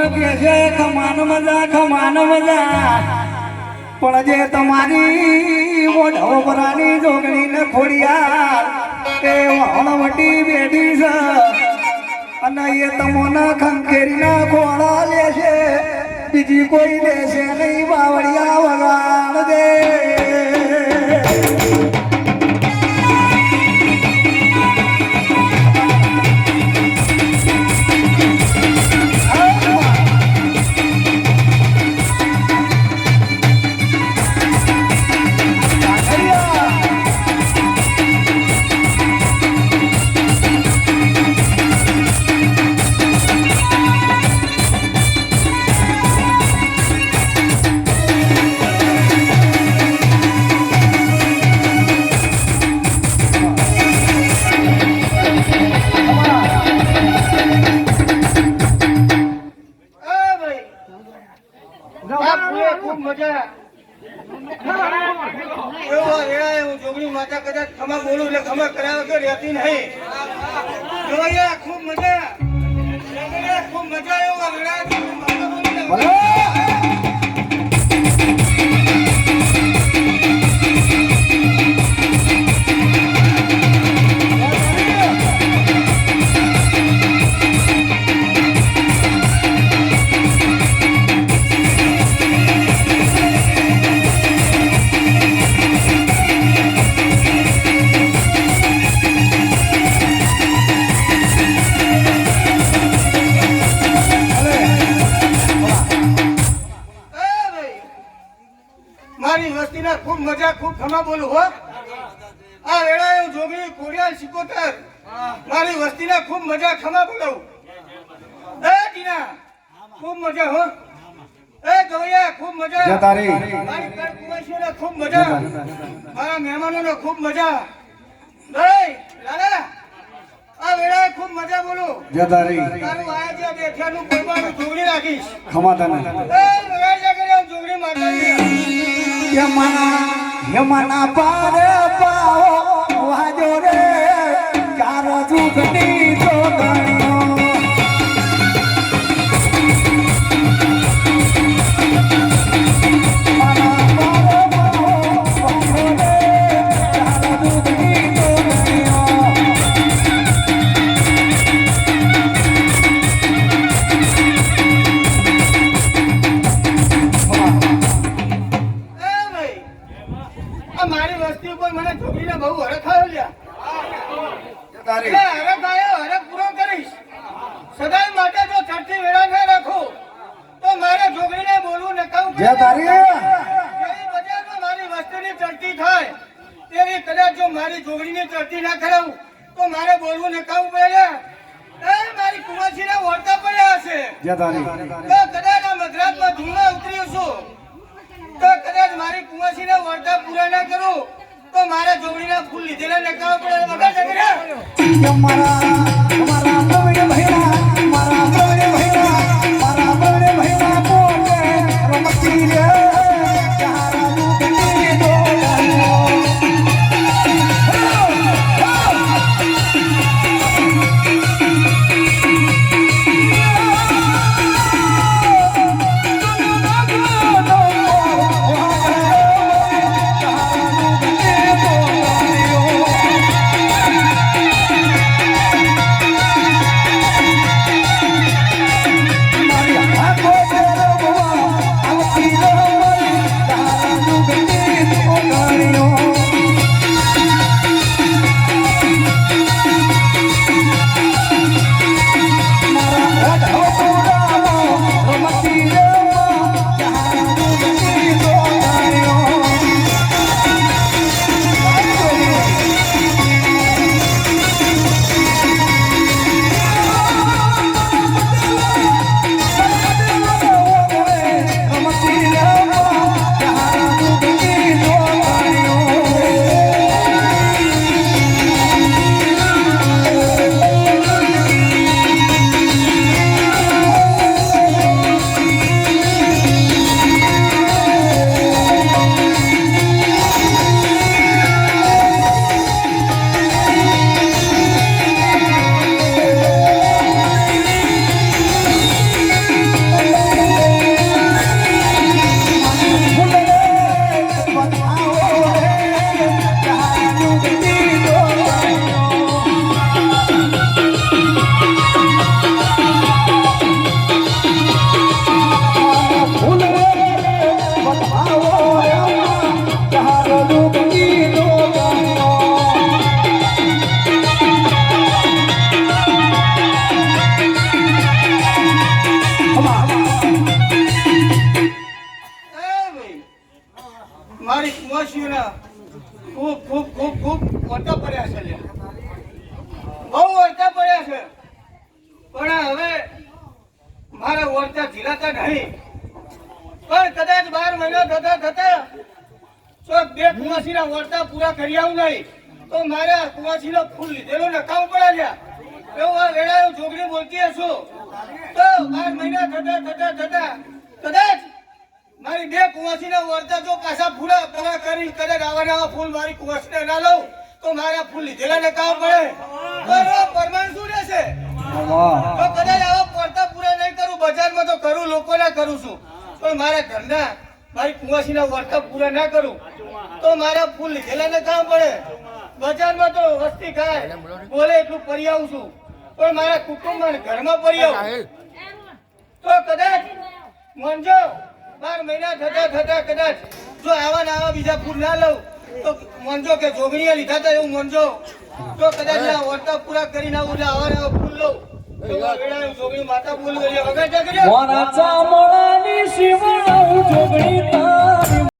કે છે ખમાન મજા પણ જે તમારી મોઢવરાની જોગણી ને ખોડિયાર તે વણવટી બેઠી છે અને એ તમોના ખંખેરીના ખોળા લેશે બીજી કોઈ લેશે નહીં બાવળિયા વગાડ દે મારી વસ્તીને ખૂબ મજા ખમા બોલાવું એ ટીના ખૂબ મજા હો એ ગવૈયા ખૂબ મજા મારી કુમાશીને ખૂબ મજા મારા મહેમાનોને ખૂબ મજા એ લાલા આ વેળાએ ખૂબ મજા બોલું તારું આયા જે બેઠાનું કોઈબાનું જોગડી રાખીશ ખમા તને એ વેળા કરે જોગડી માતા યમના પારે પાઓ વાજો રે ચાર જુગની જોગણીઓ મારી વસ્તી ઉપર મને છોકરીને બહુ હરખાયો લ્યા હરખ પૂરો કરીશ સદાય માટે જો ચડતી વેળા ના રાખું તો મારે છોકરીને બોલવું નકાવું બજારમાં મારી વસ્તીની ચડતી થાય તેવી કદાચ જો મારી છોકરીની ચડતી ના કરાવું તો મારે બોલવું નકાવું પડે મારી કુમાસીને વળતા પડ્યા હશે તો કદાચ આ મદ્રાસમાં ધૂળમાં ઉતર્યું છું તો કદાચ મારી કુમાસીને વળતા પૂરા ના કરું તો મારા જોગણીના ફૂલ લીધેલા નકાવા પડે વગર મને ખૂબ ખૂબ ખૂબ ખૂબ વર્તા પડ્યા છે લ્યા. બહુ વર્તા પડ્યા છે, પણ હવે મારા વર્તા ધીરાતા નહીં. પણ કદાચ 12 મહિના થતા તો 2 કુવાસીના વર્તા પૂરા કરી આવું નહીં તો મારા કુવાસીનો ફૂલ લીધેલો નકામ પડે છે. એવું આ વેળાએ જોગણી બોલતી હશું તો 12 મહિના થતા કદાચ મારી 2 કુવાસીના વર્તા જો પાછા પૂરા કરી કદાચ આવા ફૂલ મારી કુવાસીને ના લઉં તો મારા ફૂલ લીધેલા નકામ પડે તો પરમાન શું રહેશે? તો કદાચ આવા વર્તા પૂરા નહીં કરું, બજારમાં તો કરું, લોકોના કરું છું, પણ મારા ઘરના મારી કુવાસીના વર્તા પૂરા ના કરું તો મારા ફૂલ લીધેલા ને કામ પડે. બજારમાં તો વસ્તી ખાય બોલે એટલું પરી આવું છું, પણ મારા કુટુંબમાં ઘરમાં પરી આવું તો કદાચ મનજો 12 મહિના થતા કદાચ જો આવા બીજા ફૂલ ના લઉં તો મનજો કે જોગણીએ લીધા હતા એવું મનજો તો કદાચ વર્તા પૂરા કરીને આવું આવા ફૂલ લઉં જોગણી માતા બોલ ગઈ વગર મોના ચામડાની શિવાળા જોગણી